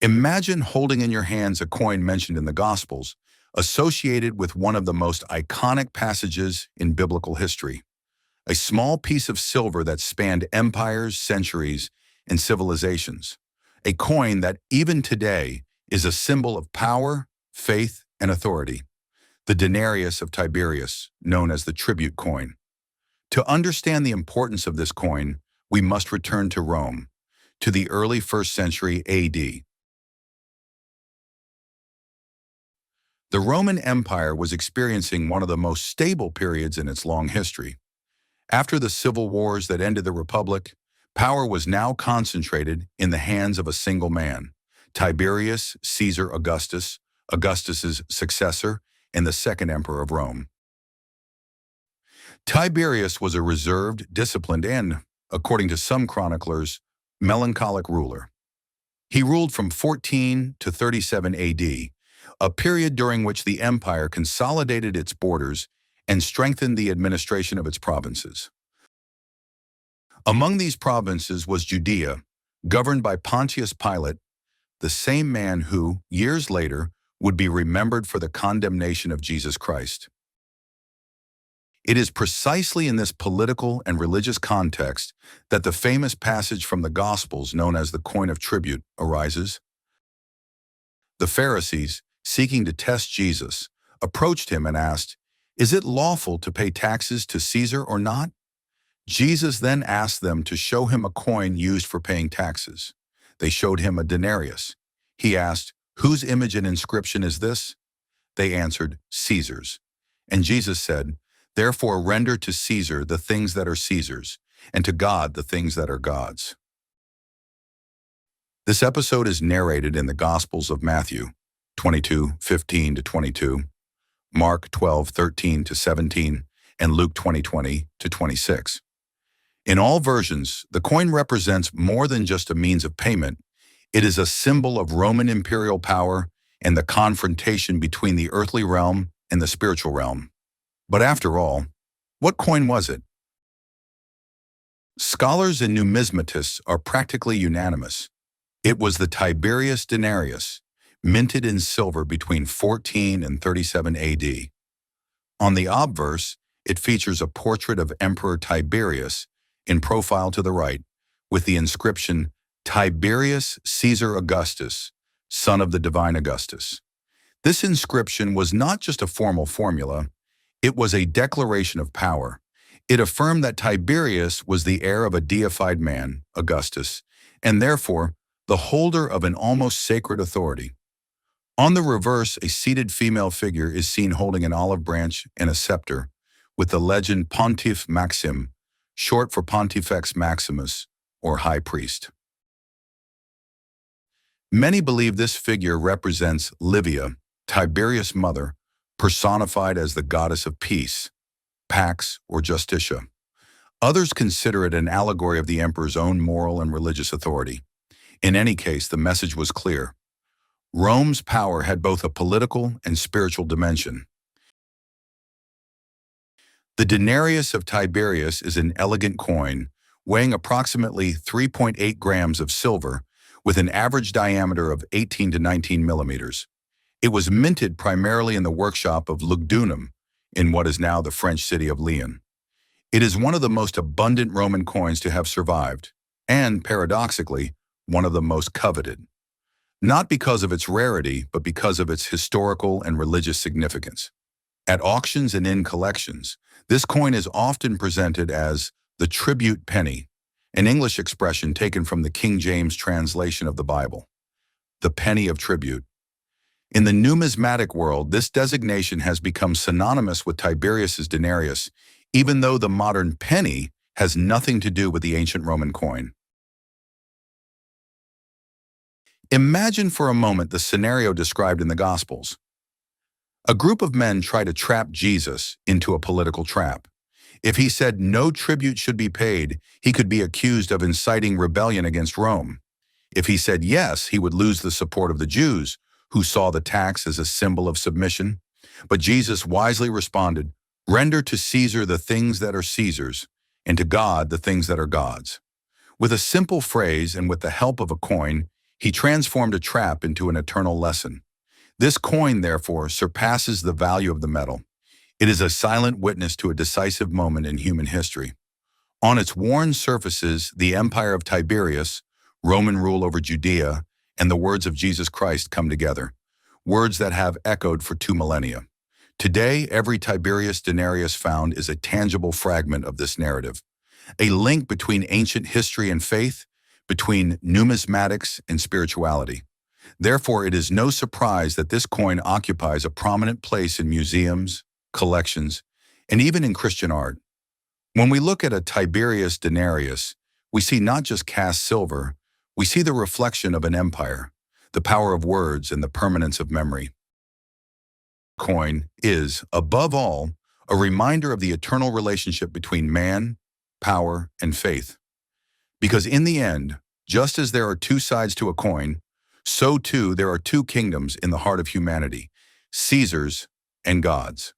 Imagine holding in your hands a coin mentioned in the Gospels, associated with one of the most iconic passages in biblical history. A small piece of silver that spanned empires, centuries, and civilizations. A coin that, even today, is a symbol of power, faith, and authority. The Denarius of Tiberius, known as the tribute coin. To understand the importance of this coin, we must return to Rome, to the early 1st century AD. The Roman Empire was experiencing one of the most stable periods in its long history. After the civil wars that ended the Republic, power was now concentrated in the hands of a single man, Tiberius Caesar Augustus, Augustus's successor and the second emperor of Rome. Tiberius was a reserved, disciplined, and, according to some chroniclers, melancholic ruler. He ruled from 14 to 37 AD, a period during which the empire consolidated its borders and strengthened the administration of its provinces. Among these provinces was Judea, governed by Pontius Pilate, the same man who, years later, would be remembered for the condemnation of Jesus Christ. It is precisely in this political and religious context that the famous passage from the Gospels known as the coin of tribute arises. The Pharisees, seeking to test Jesus, approached him and asked, "Is it lawful to pay taxes to Caesar or not?" Jesus then asked them to show him a coin used for paying taxes. They showed him a denarius. He asked, "Whose image and inscription is this?" They answered, "Caesar's." And Jesus said, "Therefore render to Caesar the things that are Caesar's, and to God the things that are God's." This episode is narrated in the Gospels of Matthew 22:15 to 22, Mark 12:13 to 17, and Luke 20:20 to 26. In all versions, the coin represents more than just a means of payment. It is a symbol of Roman imperial power and the confrontation between the earthly realm and the spiritual realm. But after all, what coin was it? Scholars and numismatists are practically unanimous. It was the Tiberius denarius, minted in silver between 14 and 37 AD. On the obverse, it features a portrait of Emperor Tiberius in profile to the right, with the inscription Tiberius Caesar Augustus, son of the divine Augustus. This inscription was not just a formal formula, it was a declaration of power. It affirmed that Tiberius was the heir of a deified man, Augustus, and therefore the holder of an almost sacred authority. On the reverse, a seated female figure is seen holding an olive branch and a scepter, with the legend Pontiff Maxim, short for Pontifex Maximus, or High Priest. Many believe this figure represents Livia, Tiberius' mother, personified as the goddess of peace, Pax or Justitia. Others consider it an allegory of the emperor's own moral and religious authority. In any case, the message was clear. Rome's power had both a political and spiritual dimension. The denarius of Tiberius is an elegant coin, weighing approximately 3.8 grams of silver, with an average diameter of 18 to 19 millimeters. It was minted primarily in the workshop of Lugdunum, in what is now the French city of Lyon. It is one of the most abundant Roman coins to have survived, and, paradoxically, one of the most coveted. Not because of its rarity, but because of its historical and religious significance. At auctions and in collections, this coin is often presented as the tribute penny, an English expression taken from the King James translation of the Bible. The penny of tribute. In the numismatic world, this designation has become synonymous with Tiberius's denarius, even though the modern penny has nothing to do with the ancient Roman coin. Imagine for a moment the scenario described in the Gospels. A group of men try to trap Jesus into a political trap. If he said no tribute should be paid, he could be accused of inciting rebellion against Rome. If he said yes, he would lose the support of the Jews, who saw the tax as a symbol of submission. But Jesus wisely responded, "Render to Caesar the things that are Caesar's, and to God the things that are God's." With a simple phrase and with the help of a coin, He transformed a trap into an eternal lesson. This coin, therefore, surpasses the value of the metal. It is a silent witness to a decisive moment in human history. On its worn surfaces, the empire of Tiberius, Roman rule over Judea, and the words of Jesus Christ come together, words that have echoed for 2 millennia. Today, every Tiberius Denarius found is a tangible fragment of this narrative, a link between ancient history and faith, between numismatics and spirituality. Therefore, it is no surprise that this coin occupies a prominent place in museums, collections, and even in Christian art. When we look at a Tiberius Denarius, we see not just cast silver, we see the reflection of an empire, the power of words, and the permanence of memory. Coin is, above all, a reminder of the eternal relationship between man, power, and faith. Because in the end, just as there are 2 sides to a coin, so too there are 2 kingdoms in the heart of humanity, Caesar's and God's.